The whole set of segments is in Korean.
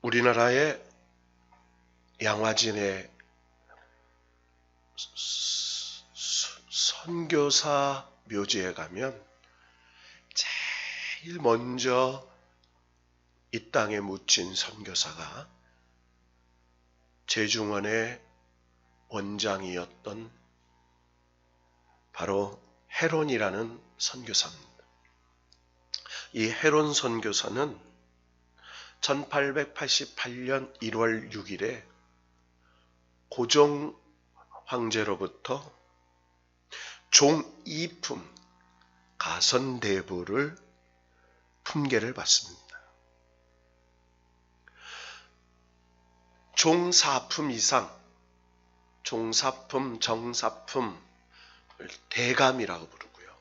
우리나라의 양화진의 선교사 묘지에 가면 제일 먼저 이 땅에 묻힌 선교사가 제중원의 원장이었던 바로 헤론이라는 선교사입니다. 이 헤론 선교사는 1888년 1월 6일에 고종 황제로부터 종이품 가선대부를 품계를 받습니다. 종사품 이상, 종사품, 정사품을 대감이라고 부르고요.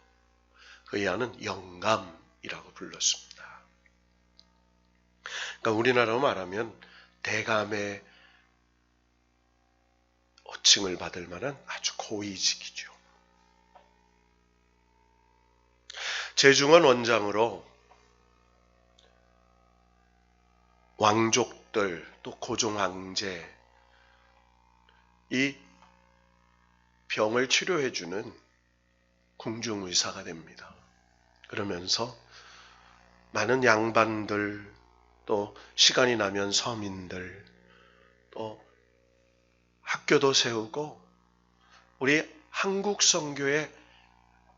그 이하는 영감이라고 불렀습니다. 그러니까 우리나라로 말하면 대감의 호칭을 받을 만한 아주 고위직이죠. 제중원 원장으로 왕족들 또 고종 황제 이 병을 치료해주는 궁중의사가 됩니다. 그러면서 많은 양반들 또 시간이 나면 서민들 또 학교도 세우고 우리 한국 선교의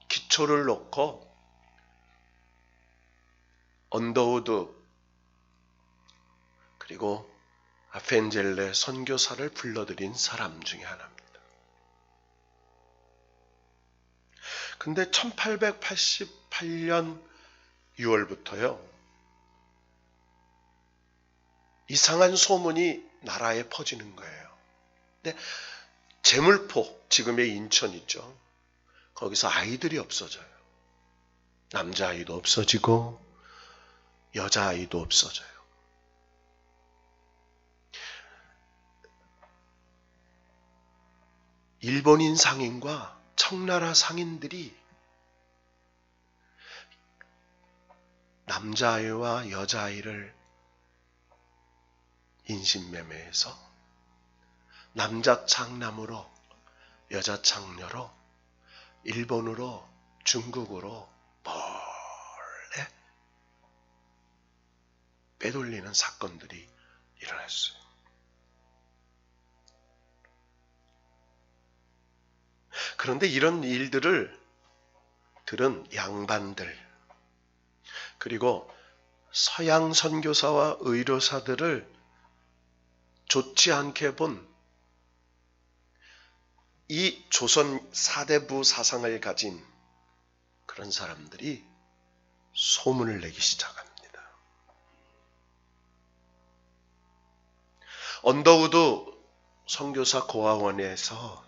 기초를 놓고 언더우드 그리고 아펜젤레 선교사를 불러들인 사람 중에 하나입니다. 근데 1888년 6월부터요. 이상한 소문이 나라에 퍼지는 거예요. 근데 제물포, 지금의 인천 있죠. 거기서 아이들이 없어져요. 남자아이도 없어지고 여자아이도 없어져요. 일본인 상인과 청나라 상인들이 남자아이와 여자아이를 인신매매해서 남자 창남으로 여자 창녀로 일본으로 중국으로 몰래 빼돌리는 사건들이 일어났어요. 그런데 이런 일들을 들은 양반들 그리고 서양 선교사와 의료사들을 좋지 않게 본 이 조선 사대부 사상을 가진 그런 사람들이 소문을 내기 시작합니다. 언더우드 선교사 고아원에서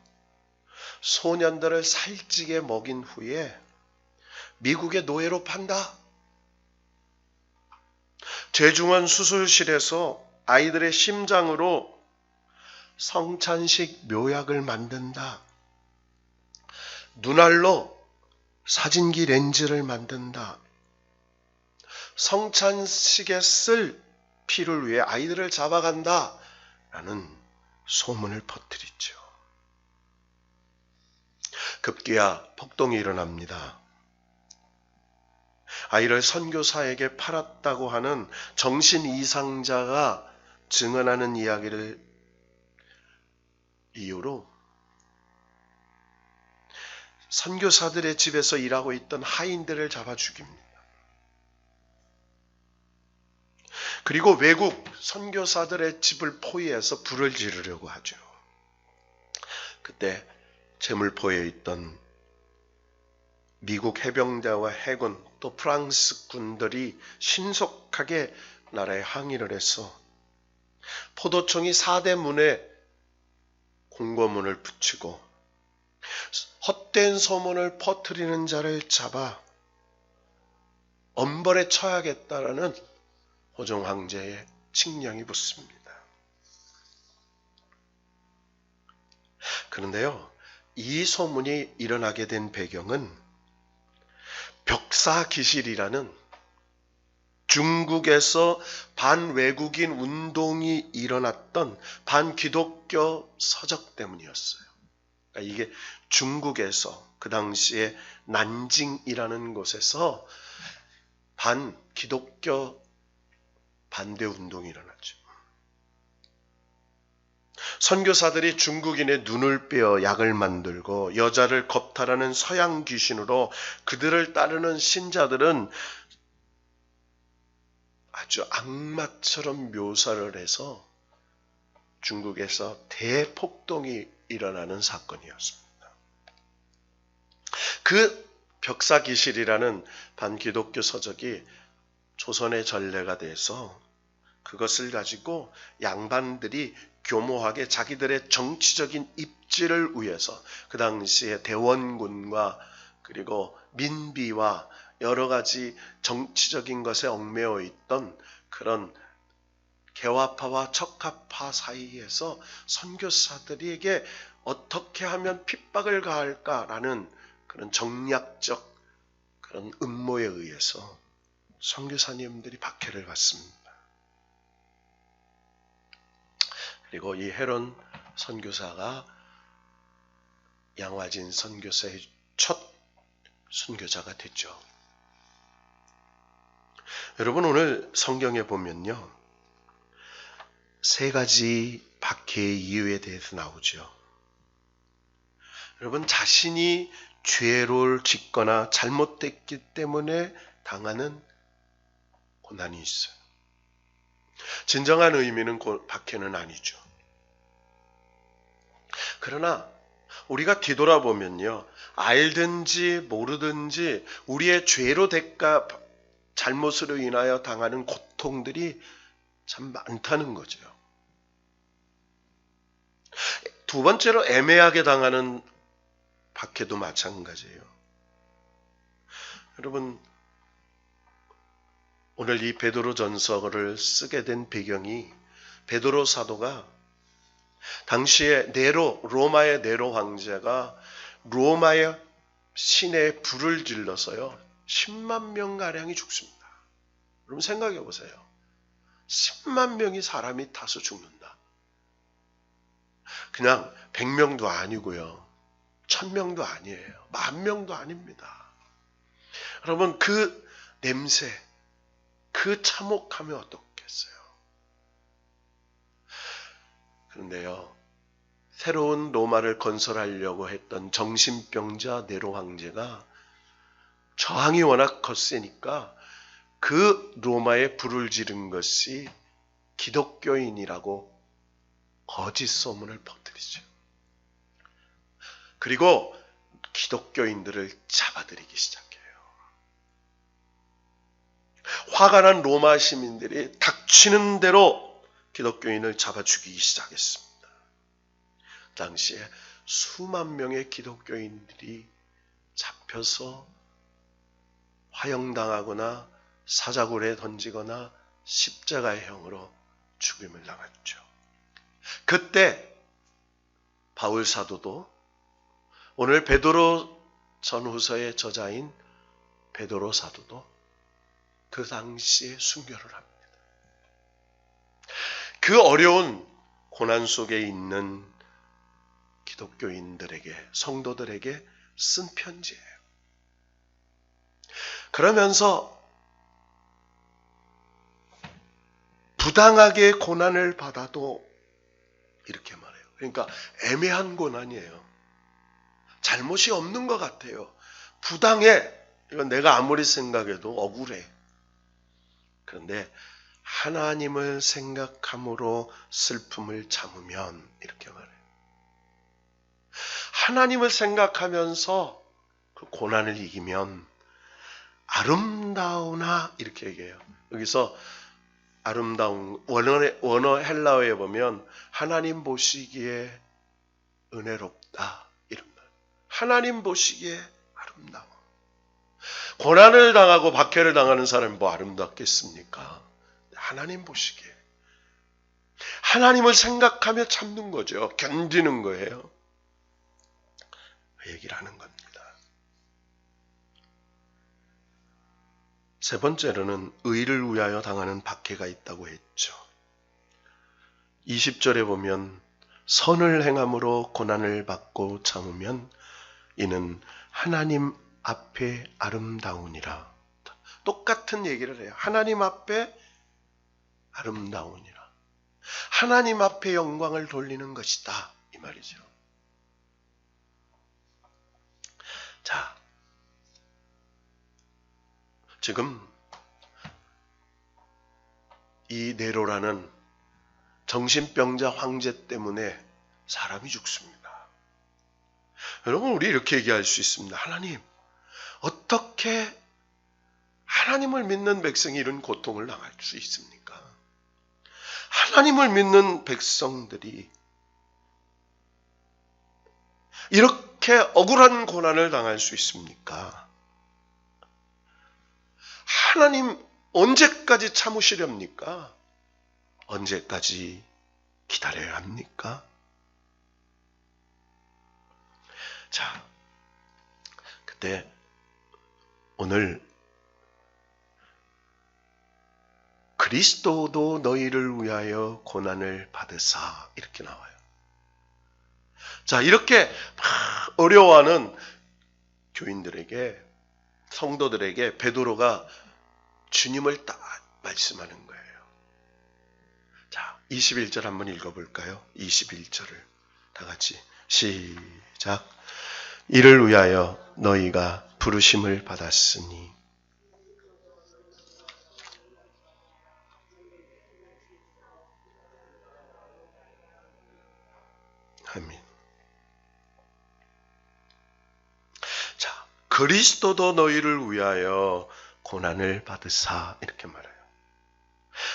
소년들을 살찌게 먹인 후에 미국의 노예로 판다. 제중원 수술실에서 아이들의 심장으로 성찬식 묘약을 만든다. 눈알로 사진기 렌즈를 만든다. 성찬식에 쓸 피를 위해 아이들을 잡아간다. 라는 소문을 퍼뜨리죠. 급기야 폭동이 일어납니다. 아이를 선교사에게 팔았다고 하는 정신 이상자가 증언하는 이야기를 이유로 선교사들의 집에서 일하고 있던 하인들을 잡아 죽입니다. 그리고 외국 선교사들의 집을 포위해서 불을 지르려고 하죠. 그때 제물포에 있던 미국 해병대와 해군 또 프랑스 군들이 신속하게 나라에 항의를 해서 포도청이 4대 문에 공고문을 붙이고 헛된 소문을 퍼뜨리는 자를 잡아 엄벌에 처하겠다라는 고종 황제의 칙령이 붙습니다. 그런데요, 이 소문이 일어나게 된 배경은 벽사기실이라는 중국에서 반외국인 운동이 일어났던 반기독교 서적 때문이었어요. 그러니까 이게 중국에서 그 당시에 난징이라는 곳에서 반기독교 반대 운동이 일어났죠. 선교사들이 중국인의 눈을 빼어 약을 만들고 여자를 겁탈하는 서양 귀신으로 그들을 따르는 신자들은 아주 악마처럼 묘사를 해서 중국에서 대폭동이 일어나는 사건이었습니다. 그 벽사기실이라는 반기독교 서적이 조선의 전례가 돼서 그것을 가지고 양반들이 교모하게 자기들의 정치적인 입지를 위해서 그 당시에 대원군과 그리고 민비와 여러 가지 정치적인 것에 얽매여 있던 그런 개화파와 척화파 사이에서 선교사들에게 어떻게 하면 핍박을 가할까라는 그런 정략적 그런 음모에 의해서 선교사님들이 박해를 받습니다. 그리고 이 헤론 선교사가 양화진 선교사의 첫 선교자가 됐죠. 여러분, 오늘 성경에 보면요, 세 가지 박해의 이유에 대해서 나오죠. 여러분, 자신이 죄를 짓거나 잘못됐기 때문에 당하는 고난이 있어요. 진정한 의미는 박해는 아니죠. 그러나 우리가 뒤돌아보면요, 알든지 모르든지 우리의 죄로 대가 잘못으로 인하여 당하는 고통들이 참 많다는 거죠. 두 번째로 애매하게 당하는 박해도 마찬가지예요. 여러분, 오늘 이 베드로 전서를 쓰게 된 배경이 베드로 사도가 당시에 로마의 네로 황제가 로마의 시내에 불을 질러서요 10만 명가량이 죽습니다. 여러분 생각해 보세요. 10만 명이 사람이 타서 죽는다. 그냥 100명도 아니고요. 1000명도 아니에요. 10,000명도 아닙니다. 여러분 그 냄새, 그 참혹함이 어떻겠어요? 그런데요, 새로운 로마를 건설하려고 했던 정신병자 네로 황제가 저항이 워낙 거세니까 그 로마에 불을 지른 것이 기독교인이라고 거짓 소문을 퍼뜨리죠. 그리고 기독교인들을 잡아들이기 시작해요. 화가 난 로마 시민들이 닥치는 대로 기독교인을 잡아 죽이기 시작했습니다. 당시에 수만 명의 기독교인들이 잡혀서 화형당하거나 사자굴에 던지거나 십자가형으로 죽임을 당했죠. 그때 바울 사도도 오늘 베드로 전후서의 저자인 베드로 사도도 그 당시에 순교를 합니다. 그 어려운 고난 속에 있는 기독교인들에게, 성도들에게 쓴 편지예요. 그러면서 부당하게 고난을 받아도 이렇게 말해요. 그러니까 애매한 고난이에요. 잘못이 없는 것 같아요. 부당해. 이건 내가 아무리 생각해도 억울해. 그런데 하나님을 생각함으로 슬픔을 참으면 이렇게 말해요. 하나님을 생각하면서 그 고난을 이기면 아름다우나 이렇게 얘기해요. 여기서 아름다운 원어 헬라어에 보면 하나님 보시기에 은혜롭다 이런 말. 하나님 보시기에 아름다워. 고난을 당하고 박해를 당하는 사람이 뭐 아름답겠습니까? 하나님 보시기에. 하나님을 생각하며 참는 거죠. 견디는 거예요. 그 얘기를 하는 겁니다. 세 번째로는 의를 위하여 당하는 박해가 있다고 했죠. 20절에 보면 선을 행함으로 고난을 받고 참으면 이는 하나님 앞에 아름다우니라. 똑같은 얘기를 해요. 하나님 앞에 아름다우니라. 하나님 앞에 영광을 돌리는 것이다. 이 말이죠. 자, 지금 이 네로라는 정신병자 황제 때문에 사람이 죽습니다. 여러분, 우리 이렇게 얘기할 수 있습니다. 하나님, 어떻게 하나님을 믿는 백성이 이런 고통을 당할 수 있습니까? 하나님을 믿는 백성들이 이렇게 억울한 고난을 당할 수 있습니까? 하나님 언제까지 참으시렵니까? 언제까지 기다려야 합니까? 자, 그때 오늘 그리스도도 너희를 위하여 고난을 받으사 이렇게 나와요. 자, 이렇게 막 어려워하는 교인들에게, 성도들에게 베드로가 주님을 딱 말씀하는 거예요. 자, 21절 한번 읽어볼까요? 21절을 다 같이 시작. 이를 위하여 너희가 부르심을 받았으니 아멘. 자, 그리스도도 너희를 위하여 고난을 받으사 이렇게 말해요.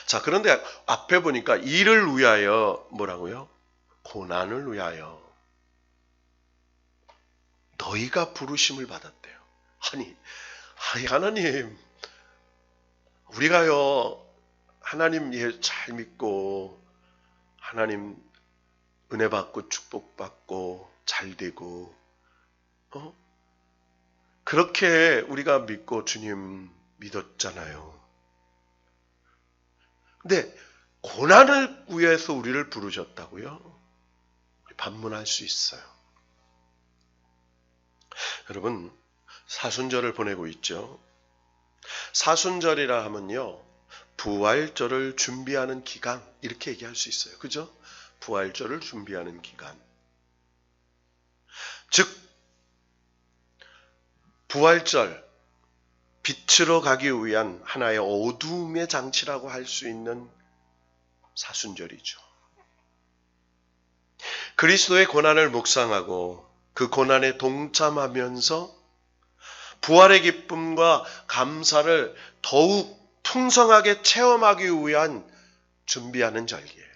자, 그런데 앞에 보니까 이를 위하여 뭐라고요? 고난을 위하여 너희가 부르심을 받았대요. 아니 하나님, 우리가요 하나님 잘 믿고 하나님 은혜 받고 축복 받고 잘 되고 그렇게 우리가 믿고 주님 믿었잖아요. 근데 고난을 위해서 우리를 부르셨다고요? 반문할 수 있어요. 여러분, 사순절을 보내고 있죠. 사순절이라 하면요, 부활절을 준비하는 기간 이렇게 얘기할 수 있어요. 그죠? 부활절을 준비하는 기간. 즉 부활절, 빛으로 가기 위한 하나의 어둠의 장치라고 할 수 있는 사순절이죠. 그리스도의 고난을 묵상하고 그 고난에 동참하면서 부활의 기쁨과 감사를 더욱 풍성하게 체험하기 위한 준비하는 절기예요.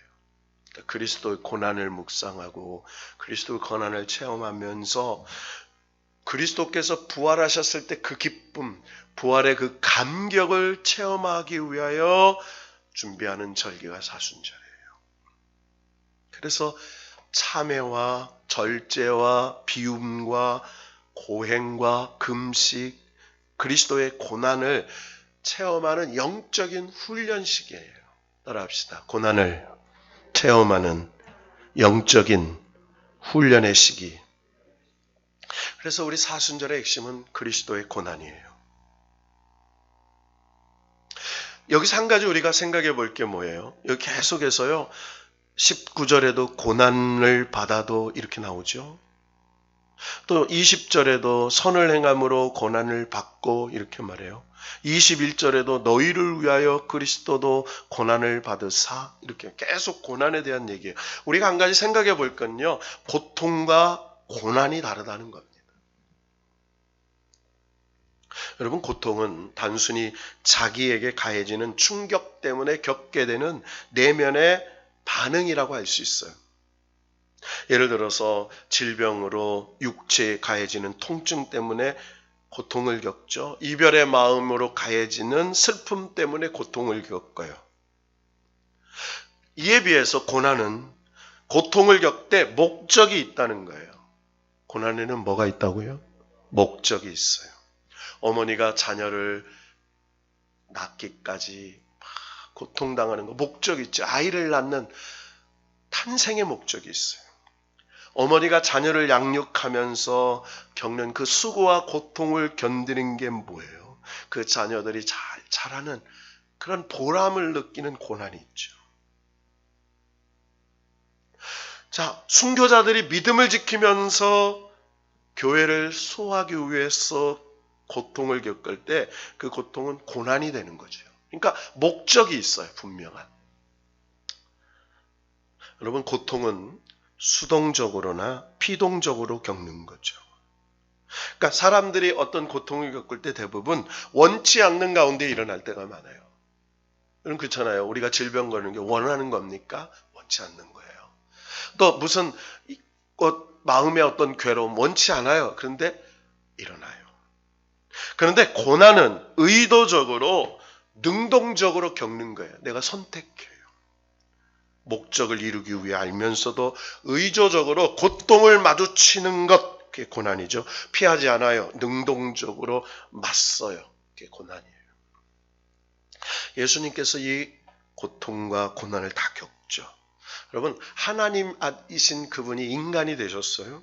그리스도의 고난을 묵상하고 그리스도의 고난을 체험하면서 그리스도께서 부활하셨을 때 그 기쁨, 부활의 그 감격을 체험하기 위하여 준비하는 절기가 사순절이에요. 그래서 참회와 절제와 비움과 고행과 금식, 그리스도의 고난을 체험하는 영적인 훈련식이에요. 따라합시다. 고난을 체험하는 영적인 훈련의 시기. 그래서 우리 사순절의 핵심은 그리스도의 고난이에요. 여기서 한 가지 우리가 생각해 볼 게 뭐예요? 여기 계속해서요. 19절에도 고난을 받아도 이렇게 나오죠. 또 20절에도 선을 행함으로 고난을 받고 이렇게 말해요. 21절에도 너희를 위하여 그리스도도 고난을 받으사 이렇게 계속 고난에 대한 얘기예요. 우리가 한 가지 생각해 볼 건요. 고통과 고난이 다르다는 겁니다. 여러분, 고통은 단순히 자기에게 가해지는 충격 때문에 겪게 되는 내면의 반응이라고 할 수 있어요. 예를 들어서 질병으로 육체에 가해지는 통증 때문에 고통을 겪죠. 이별의 마음으로 가해지는 슬픔 때문에 고통을 겪어요. 이에 비해서 고난은 고통을 겪되 목적이 있다는 거예요. 고난에는 뭐가 있다고요? 목적이 있어요. 어머니가 자녀를 낳기까지 고통당하는 거, 목적이 있죠. 아이를 낳는 탄생의 목적이 있어요. 어머니가 자녀를 양육하면서 겪는 그 수고와 고통을 견디는 게 뭐예요? 그 자녀들이 잘 자라는 그런 보람을 느끼는 고난이 있죠. 자, 순교자들이 믿음을 지키면서 교회를 수호하기 위해서 고통을 겪을 때 그 고통은 고난이 되는 거죠. 그러니까 목적이 있어요, 분명한. 여러분, 고통은 수동적으로나 피동적으로 겪는 거죠. 그러니까 사람들이 어떤 고통을 겪을 때 대부분 원치 않는 가운데 일어날 때가 많아요. 여러분 그렇잖아요. 우리가 질병 걸리는 게 원하는 겁니까? 원치 않는 거예요. 또 무슨 마음의 어떤 괴로움 원치 않아요. 그런데 일어나요. 그런데 고난은 의도적으로 능동적으로 겪는 거예요. 내가 선택해요. 목적을 이루기 위해 알면서도 의도적으로 고통을 마주치는 것, 그게 고난이죠. 피하지 않아요. 능동적으로 맞서요. 그게 고난이에요. 예수님께서 이 고통과 고난을 다 겪죠. 여러분, 하나님이신 그분이 인간이 되셨어요.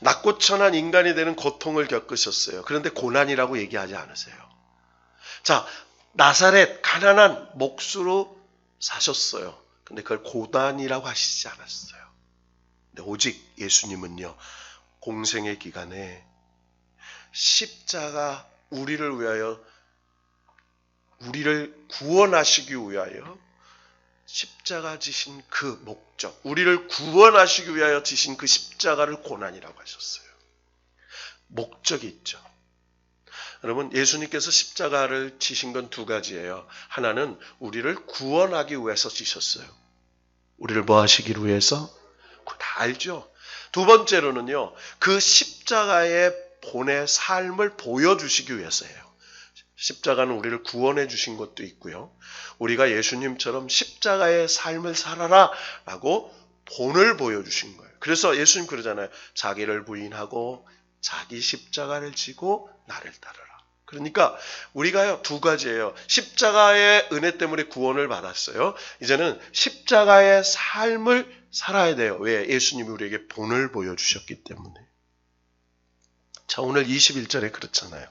낙고천한 인간이 되는 고통을 겪으셨어요. 그런데 고난이라고 얘기하지 않으세요. 자, 나사렛 가난한 목수로 사셨어요. 근데 그걸 고난이라고 하시지 않았어요. 근데 오직 예수님은요, 공생의 기간에 십자가 우리를 위하여, 우리를 구원하시기 위하여 십자가 지신 그 목적, 우리를 구원하시기 위하여 지신 그 십자가를 고난이라고 하셨어요. 목적이 있죠. 여러분, 예수님께서 십자가를 지신 건 두 가지예요. 하나는 우리를 구원하기 위해서 지셨어요. 우리를 뭐 하시기 위해서? 그거 다 알죠. 두 번째로는요, 그 십자가의 본의 삶을 보여주시기 위해서예요. 십자가는 우리를 구원해 주신 것도 있고요. 우리가 예수님처럼 십자가의 삶을 살아라 라고 본을 보여주신 거예요. 그래서 예수님 그러잖아요. 자기를 부인하고 자기 십자가를 지고 나를 따르라. 그러니까 우리가요, 두 가지예요. 십자가의 은혜 때문에 구원을 받았어요. 이제는 십자가의 삶을 살아야 돼요. 왜? 예수님이 우리에게 본을 보여주셨기 때문에. 자, 오늘 21절에 그렇잖아요.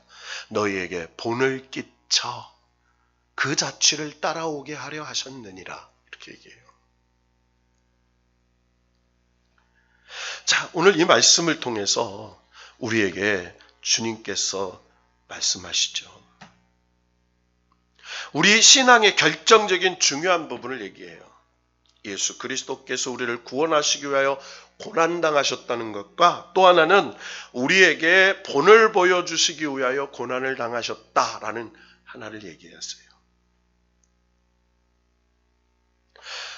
너희에게 본을 끼쳐 그 자취를 따라오게 하려 하셨느니라. 이렇게 얘기해요. 자, 오늘 이 말씀을 통해서 우리에게 주님께서 말씀하시죠. 우리 신앙의 결정적인 중요한 부분을 얘기해요. 예수 그리스도께서 우리를 구원하시기 위하여 고난당하셨다는 것과 또 하나는 우리에게 본을 보여주시기 위하여 고난을 당하셨다라는 하나를 얘기했어요.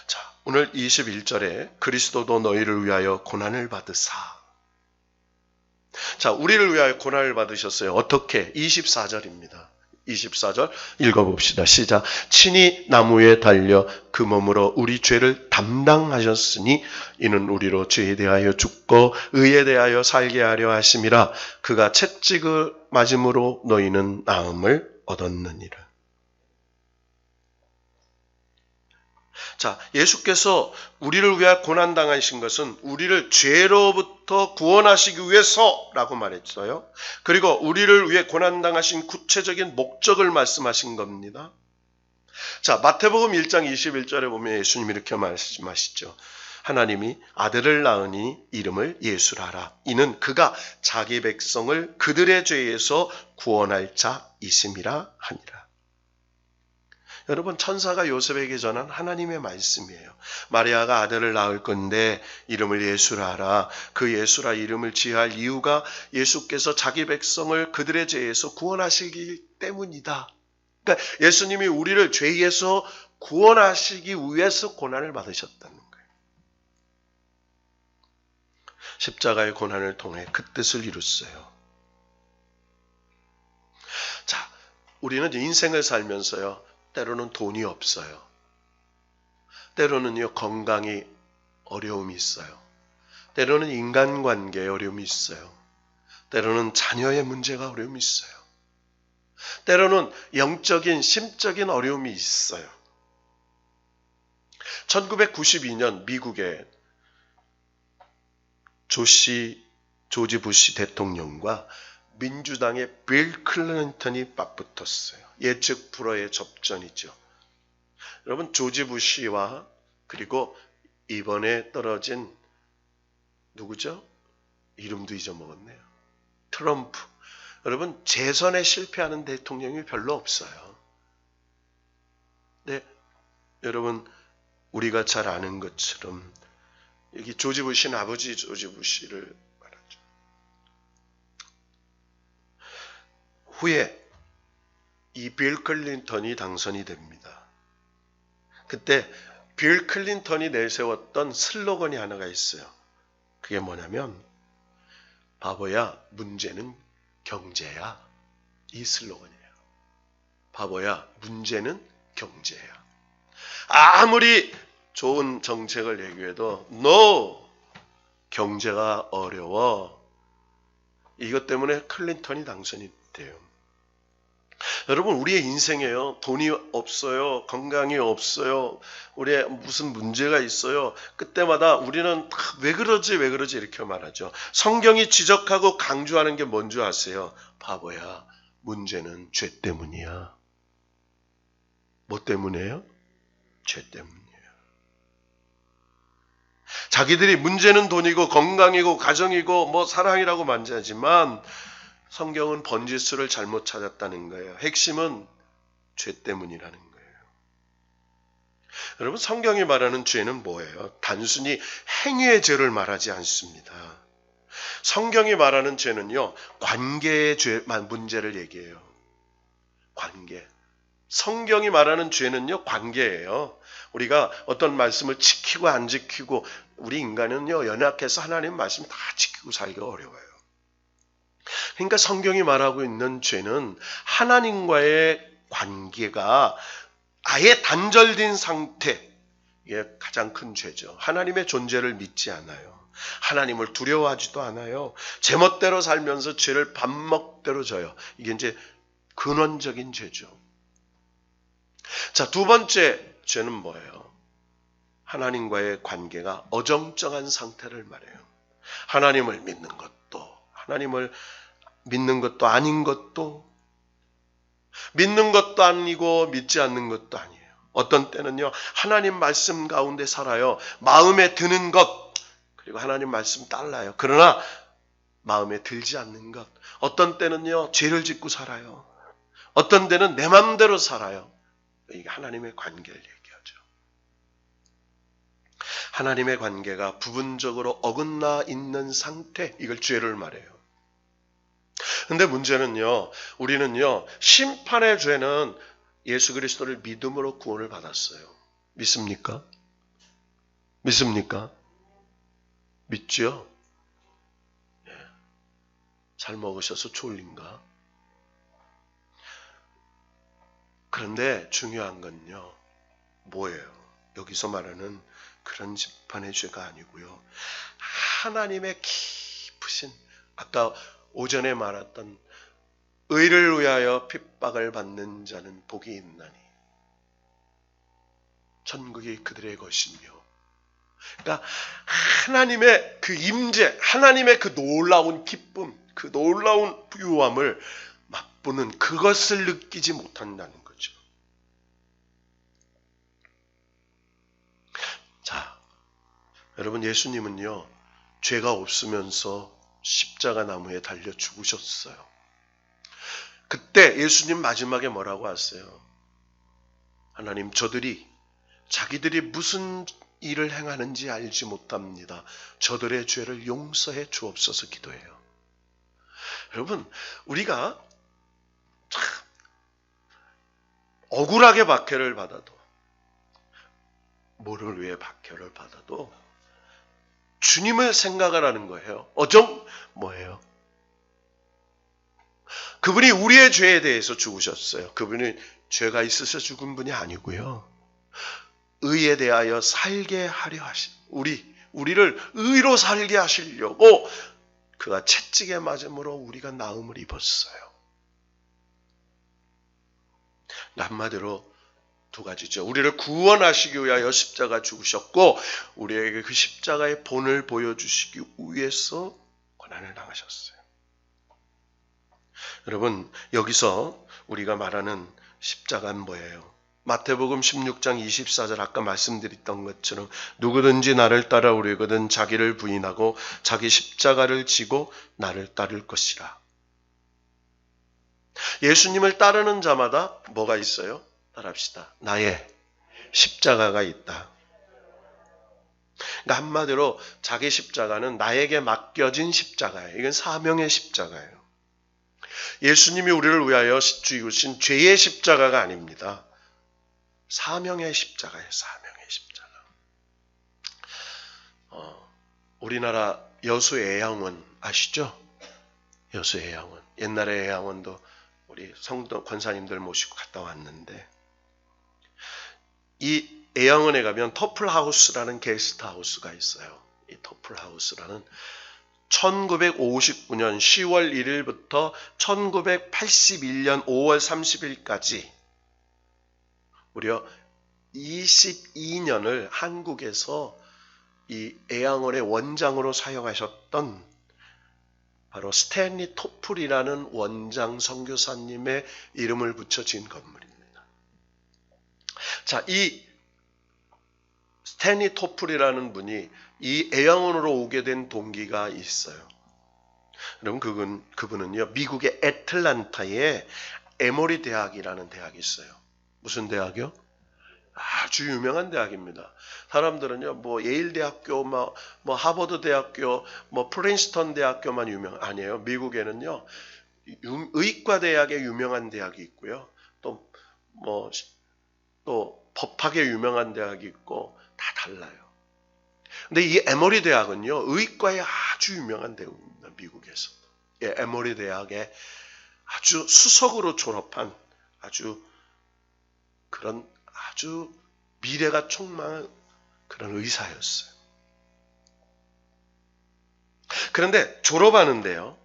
자, 오늘 21절에 그리스도도 너희를 위하여 고난을 받으사. 자, 우리를 위하여 고난을 받으셨어요. 어떻게? 24절입니다. 24절 읽어봅시다. 시작. 친히 나무에 달려 그 몸으로 우리 죄를 담당하셨으니 이는 우리로 죄에 대하여 죽고 의에 대하여 살게 하려 하심이라. 그가 채찍을 맞음으로 너희는 나음을 얻었느니라. 자, 예수께서 우리를 위하여 고난당하신 것은 우리를 죄로부터 구원하시기 위해서라고 말했어요. 그리고 우리를 위해 고난당하신 구체적인 목적을 말씀하신 겁니다. 자, 마태복음 1장 21절에 보면 예수님이 이렇게 말씀하시죠. 하나님이 아들을 낳으니 이름을 예수라 하라. 이는 그가 자기 백성을 그들의 죄에서 구원할 자이심이라 하니라. 여러분, 천사가 요셉에게 전한 하나님의 말씀이에요. 마리아가 아들을 낳을 건데 이름을 예수라 하라. 그 예수라 이름을 지어할 이유가 예수께서 자기 백성을 그들의 죄에서 구원하시기 때문이다. 그러니까 예수님이 우리를 죄에서 구원하시기 위해서 고난을 받으셨다는 거예요. 십자가의 고난을 통해 그 뜻을 이뤘어요. 자, 우리는 인생을 살면서요, 때로는 돈이 없어요. 때로는요, 건강이 어려움이 있어요. 때로는 인간관계에 어려움이 있어요. 때로는 자녀의 문제가 어려움이 있어요. 때로는 영적인, 심적인 어려움이 있어요. 1992년 미국에 조지 부시 대통령과 민주당의 빌 클린턴이 맞붙었어요. 예측 불허의 접전이죠. 여러분, 조지 부시와 그리고 이번에 떨어진 누구죠? 이름도 잊어먹었네요. 트럼프. 여러분, 재선에 실패하는 대통령이 별로 없어요. 네, 여러분, 우리가 잘 아는 것처럼 여기 조지 부시는 아버지 조지 부시를 말하죠. 후에 이 빌 클린턴이 당선이 됩니다. 그때 빌 클린턴이 내세웠던 슬로건이 하나가 있어요. 그게 뭐냐면 바보야, 문제는 경제야. 이 슬로건이에요. 바보야, 문제는 경제야. 아무리 좋은 정책을 얘기해도 No! 경제가 어려워. 이것 때문에 클린턴이 당선이 돼요. 여러분, 우리의 인생에요. 돈이 없어요. 건강이 없어요. 우리의 무슨 문제가 있어요. 그때마다 우리는 왜 그러지 이렇게 말하죠. 성경이 지적하고 강조하는 게 뭔 줄 아세요? 바보야, 문제는 죄 때문이야. 뭐 때문이에요? 죄 때문이에요. 자기들이 문제는 돈이고 건강이고 가정이고 뭐 사랑이라고 만지지만 성경은 번지수를 잘못 찾았다는 거예요. 핵심은 죄 때문이라는 거예요. 여러분, 성경이 말하는 죄는 뭐예요? 단순히 행위의 죄를 말하지 않습니다. 성경이 말하는 죄는요, 관계의 문제를 얘기해요. 관계. 성경이 말하는 죄는요, 관계예요. 우리가 어떤 말씀을 지키고 안 지키고, 우리 인간은요, 연약해서 하나님 말씀 다 지키고 살기가 어려워요. 그러니까 성경이 말하고 있는 죄는 하나님과의 관계가 아예 단절된 상태, 이게 가장 큰 죄죠. 하나님의 존재를 믿지 않아요. 하나님을 두려워하지도 않아요. 제멋대로 살면서 죄를 밥 먹대로 져요. 이게 이제 근원적인 죄죠. 자, 두 번째 죄는 뭐예요? 하나님과의 관계가 어정쩡한 상태를 말해요. 하나님을 믿는 것도, 하나님을 믿는 것도 아닌 것도, 믿는 것도 아니고 믿지 않는 것도 아니에요. 어떤 때는요, 하나님 말씀 가운데 살아요. 마음에 드는 것, 그리고 하나님 말씀 따라요. 그러나 마음에 들지 않는 것. 어떤 때는요, 죄를 짓고 살아요. 어떤 때는 내 마음대로 살아요. 이게 하나님의 관계를 얘기하죠. 하나님의 관계가 부분적으로 어긋나 있는 상태, 이걸 죄를 말해요. 근데 문제는요, 우리는요, 심판의 죄는 예수 그리스도를 믿음으로 구원을 받았어요. 믿습니까? 믿습니까? 믿죠? 예. 잘 먹으셔서 졸린가? 그런데 중요한 건요, 뭐예요? 여기서 말하는 그런 심판의 죄가 아니고요, 하나님의 깊으신, 아까 오전에 말했던 의를 위하여 핍박을 받는 자는 복이 있나니 천국이 그들의 것이며, 그러니까 하나님의 그 임재, 하나님의 그 놀라운 기쁨, 그 놀라운 부유함을 맛보는 그것을 느끼지 못한다는 거죠. 자, 여러분, 예수님은요, 죄가 없으면서 십자가 나무에 달려 죽으셨어요. 그때 예수님 마지막에 뭐라고 하세요? 하나님, 저들이 자기들이 무슨 일을 행하는지 알지 못합니다. 저들의 죄를 용서해 주옵소서 기도해요. 여러분, 우리가 참 억울하게 박해를 받아도, 뭐를 위해 박해를 받아도 주님을 생각을 하는 거예요. 뭐예요? 그분이 우리의 죄에 대해서 죽으셨어요. 그분이 죄가 있어서 죽은 분이 아니고요, 의에 대하여 살게 하려 하신, 우리를 의로 살게 하시려고 그가 채찍에 맞음으로 우리가 나음을 입었어요. 한마디로 두 가지죠. 우리를 구원하시기 위하여 십자가 죽으셨고 우리에게 그 십자가의 본을 보여주시기 위해서 고난을 당하셨어요. 여러분, 여기서 우리가 말하는 십자가는 뭐예요? 마태복음 16장 24절 아까 말씀드렸던 것처럼 누구든지 나를 따라오려거든 자기를 부인하고 자기 십자가를 지고 나를 따를 것이라. 예수님을 따르는 자마다 뭐가 있어요? 따라합시다. 나의 십자가가 있다. 그러니까 한마디로 자기 십자가는 나에게 맡겨진 십자가예요. 이건 사명의 십자가예요. 예수님이 우리를 위하여 죽으신 죄의 십자가가 아닙니다. 사명의 십자가예요. 사명의 십자가. 우리나라 여수 애양원 아시죠? 여수 애양원. 옛날에 애양원도 우리 성도 권사님들 모시고 갔다 왔는데 이 애양원에 가면 터플하우스라는 게스트하우스가 있어요. 이 터플하우스라는 1959년 10월 1일부터 1981년 5월 30일까지 무려 22년을 한국에서 이 애양원의 원장으로 사용하셨던 바로 스탠리 토플이라는 원장 선교사님의 이름을 붙여진 건물입니다. 자, 이 스탠리 토플이라는 분이 이 애양원으로 오게 된 동기가 있어요. 여러분, 그분은요, 미국의 애틀란타에 에모리 대학이라는 대학이 있어요. 무슨 대학이요? 아주 유명한 대학입니다. 사람들은요, 뭐 예일 대학교, 뭐 하버드 대학교, 뭐 프린스턴 대학교만 아니에요. 미국에는요, 의과 대학에 유명한 대학이 있고요. 또 법학에 유명한 대학이 있고 다 달라요. 근데 이 에모리 대학은요, 의과에 아주 유명한 대학입니다. 미국에서. 예, 에모리 대학에 아주 수석으로 졸업한 아주 미래가 촉망한 그런 의사였어요. 그런데 졸업하는데요,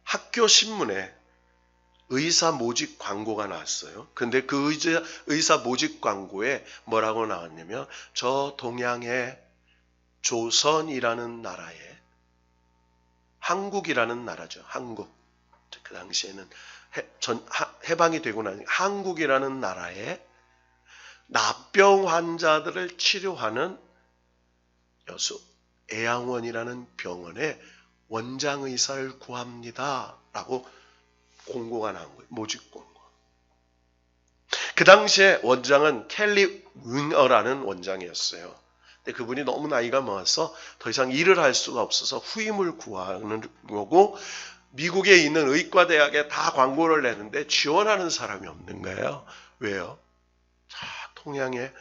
학교 신문에 의사 모집 광고가 나왔어요. 근데 그 의사 모집 광고에 뭐라고 나왔냐면 저 동양의 조선이라는 나라에 한국이라는 나라죠. 한국. 그 당시에는 해방이 되고 나니 한국이라는 나라에 납병 환자들을 치료하는 여수 애양원이라는 병원에 원장 의사를 구합니다. 라고 공고가 나온 거예요. 모집 공고. 그 당시에 원장은 켈리 윙어라는 원장이었어요. 근데 그분이 너무 나이가 많아서 더 이상 일을 할 수가 없어서 후임을 구하는 거고 미국에 있는 의과대학에 다 광고를 내는데 지원하는 사람이 없는 거예요. 왜요? 자, 동양의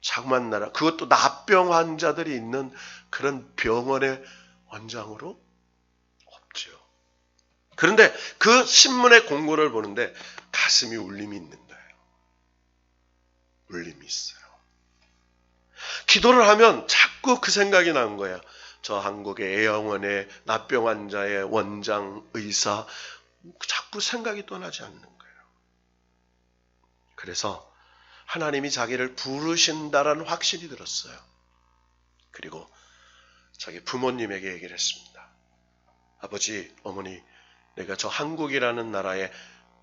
자그마한 나라, 그것도 납병 환자들이 있는 그런 병원의 원장으로 없죠. 그런데 그 신문의 공고를 보는데 가슴이 울림이 있는 거예요. 울림이 있어요. 기도를 하면 자꾸 그 생각이 나는 거예요. 저 한국의 애양원의 납병 환자의 원장, 의사, 자꾸 생각이 떠나지 않는 거예요. 그래서 하나님이 자기를 부르신다라는 확신이 들었어요. 그리고 자기 부모님에게 얘기를 했습니다. 아버지, 어머니, 내가 저 한국이라는 나라의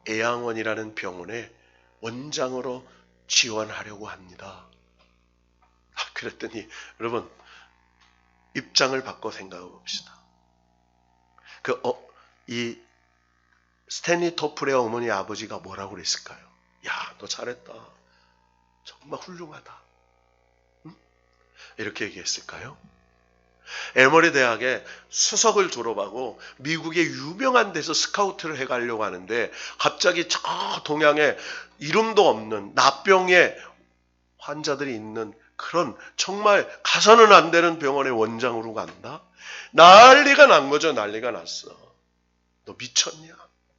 애양원이라는 병원에 원장으로 지원하려고 합니다. 그랬더니 여러분, 입장을 바꿔 생각해 봅시다. 이 스탠리 토플의 어머니 아버지가 뭐라고 그랬을까요? 야, 너 잘했다. 정말 훌륭하다. 응? 이렇게 얘기했을까요? 에머리 대학에 수석을 졸업하고 미국의 유명한 데서 스카우트를 해가려고 하는데 갑자기 저 동양에 이름도 없는 납병의 환자들이 있는 그런 정말 가서는 안 되는 병원의 원장으로 간다? 난리가 난 거죠. 난리가 났어. 너 미쳤냐?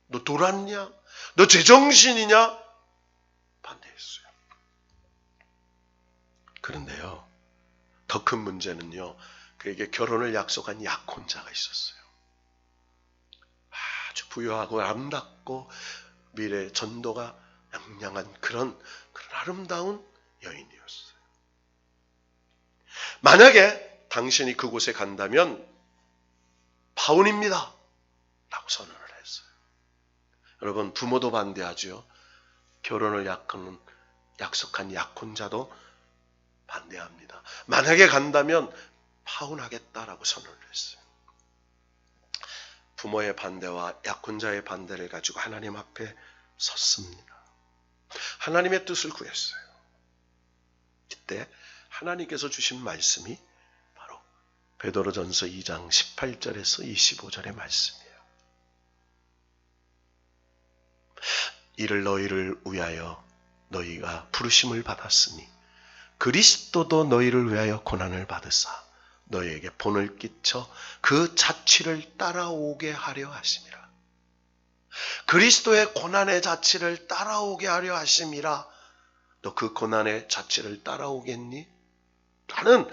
너 돌았냐? 너 제정신이냐? 반대했어요. 그런데요, 더 큰 문제는요, 그에게 결혼을 약속한 약혼자가 있었어요. 아주 부유하고 아름답고 미래 전도가 명랑한 그런 아름다운 여인이었어요. 만약에 당신이 그곳에 간다면 파혼입니다 라고 선언을 했어요. 여러분, 부모도 반대하죠. 결혼을 약속한 약혼자도 반대합니다. 만약에 간다면 파혼하겠다라고 선언을 했어요. 부모의 반대와 약혼자의 반대를 가지고 하나님 앞에 섰습니다. 하나님의 뜻을 구했어요. 이때 하나님께서 주신 말씀이 바로 베드로전서 2장 18절에서 25절의 말씀이에요. 이를 너희를 위하여 너희가 부르심을 받았으니 그리스도도 너희를 위하여 고난을 받으사 너희에게 본을 끼쳐 그 자취를 따라오게 하려 하심이라. 그리스도의 고난의 자취를 따라오게 하려 하심이라. 너 그 고난의 자취를 따라오겠니? 라는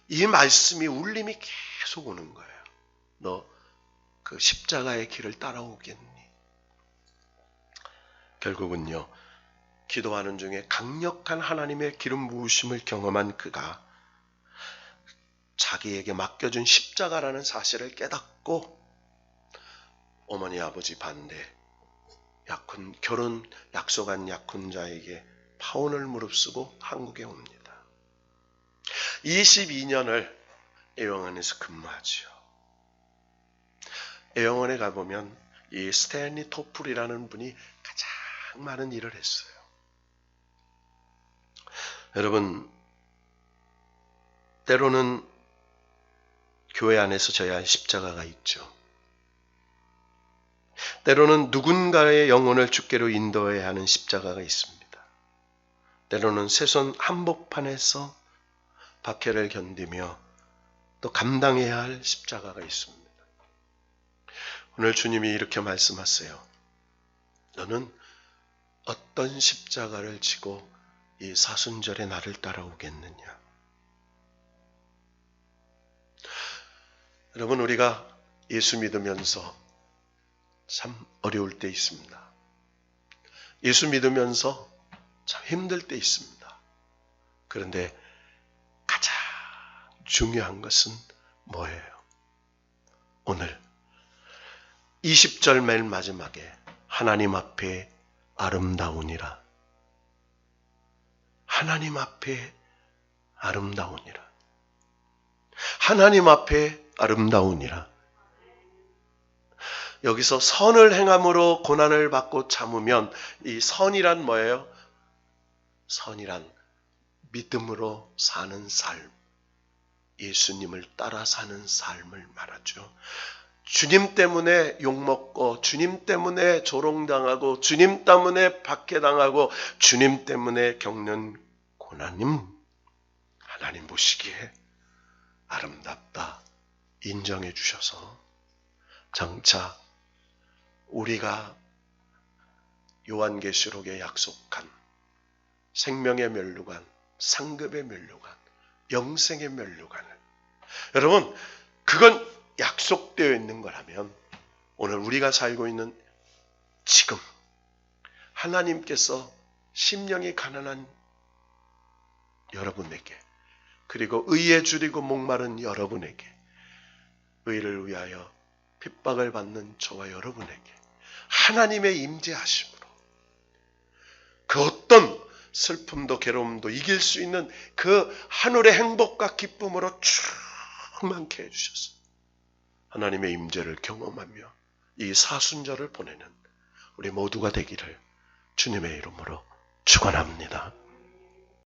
이 말씀이 울림이 계속 오는 거예요. 너 그 십자가의 길을 따라오겠니? 결국은요, 기도하는 중에 강력한 하나님의 기름 부으심을 경험한 그가 자기에게 맡겨준 십자가라는 사실을 깨닫고 어머니 아버지 반대, 결혼 약속한 약혼자에게 파혼을 무릅쓰고 한국에 옵니다. 22년을 애영원에서 근무하지요. 애영원에 가보면 이 스탠리 토플이라는 분이 가장 많은 일을 했어요. 여러분, 때로는 교회 안에서 져야 할 십자가가 있죠. 때로는 누군가의 영혼을 주께로 인도해야 하는 십자가가 있습니다. 때로는 새손 한복판에서 박해를 견디며 또 감당해야 할 십자가가 있습니다. 오늘 주님이 이렇게 말씀하세요. 너는 어떤 십자가를 지고 이 사순절에 나를 따라오겠느냐? 여러분, 우리가 예수 믿으면서 참 어려울 때 있습니다. 예수 믿으면서 참 힘들 때 있습니다. 그런데 가장 중요한 것은 뭐예요? 오늘 20절 맨 마지막에 하나님 앞에 아름다우니라. 하나님 앞에 아름다우니라. 하나님 앞에 아름다우니라. 여기서 선을 행함으로 고난을 받고 참으면 이 선이란 뭐예요? 선이란 믿음으로 사는 삶, 예수님을 따라 사는 삶을 말하죠. 주님 때문에 욕먹고 주님 때문에 조롱당하고 주님 때문에 박해당하고 주님 때문에 겪는 고난님, 하나님 보시기에 아름답다 인정해 주셔서 장차 우리가 요한계시록에 약속한 생명의 면류관, 상급의 면류관, 영생의 면류관을, 여러분 그건 약속되어 있는 거라면 오늘 우리가 살고 있는 지금 하나님께서 심령이 가난한 여러분에게, 그리고 의에 줄이고 목마른 여러분에게, 의를 위하여 핍박을 받는 저와 여러분에게 하나님의 임재하심으로 그 어떤 슬픔도 괴로움도 이길 수 있는 그 하늘의 행복과 기쁨으로 충만케 해주셔서 하나님의 임재를 경험하며 이 사순절을 보내는 우리 모두가 되기를 주님의 이름으로 축원합니다.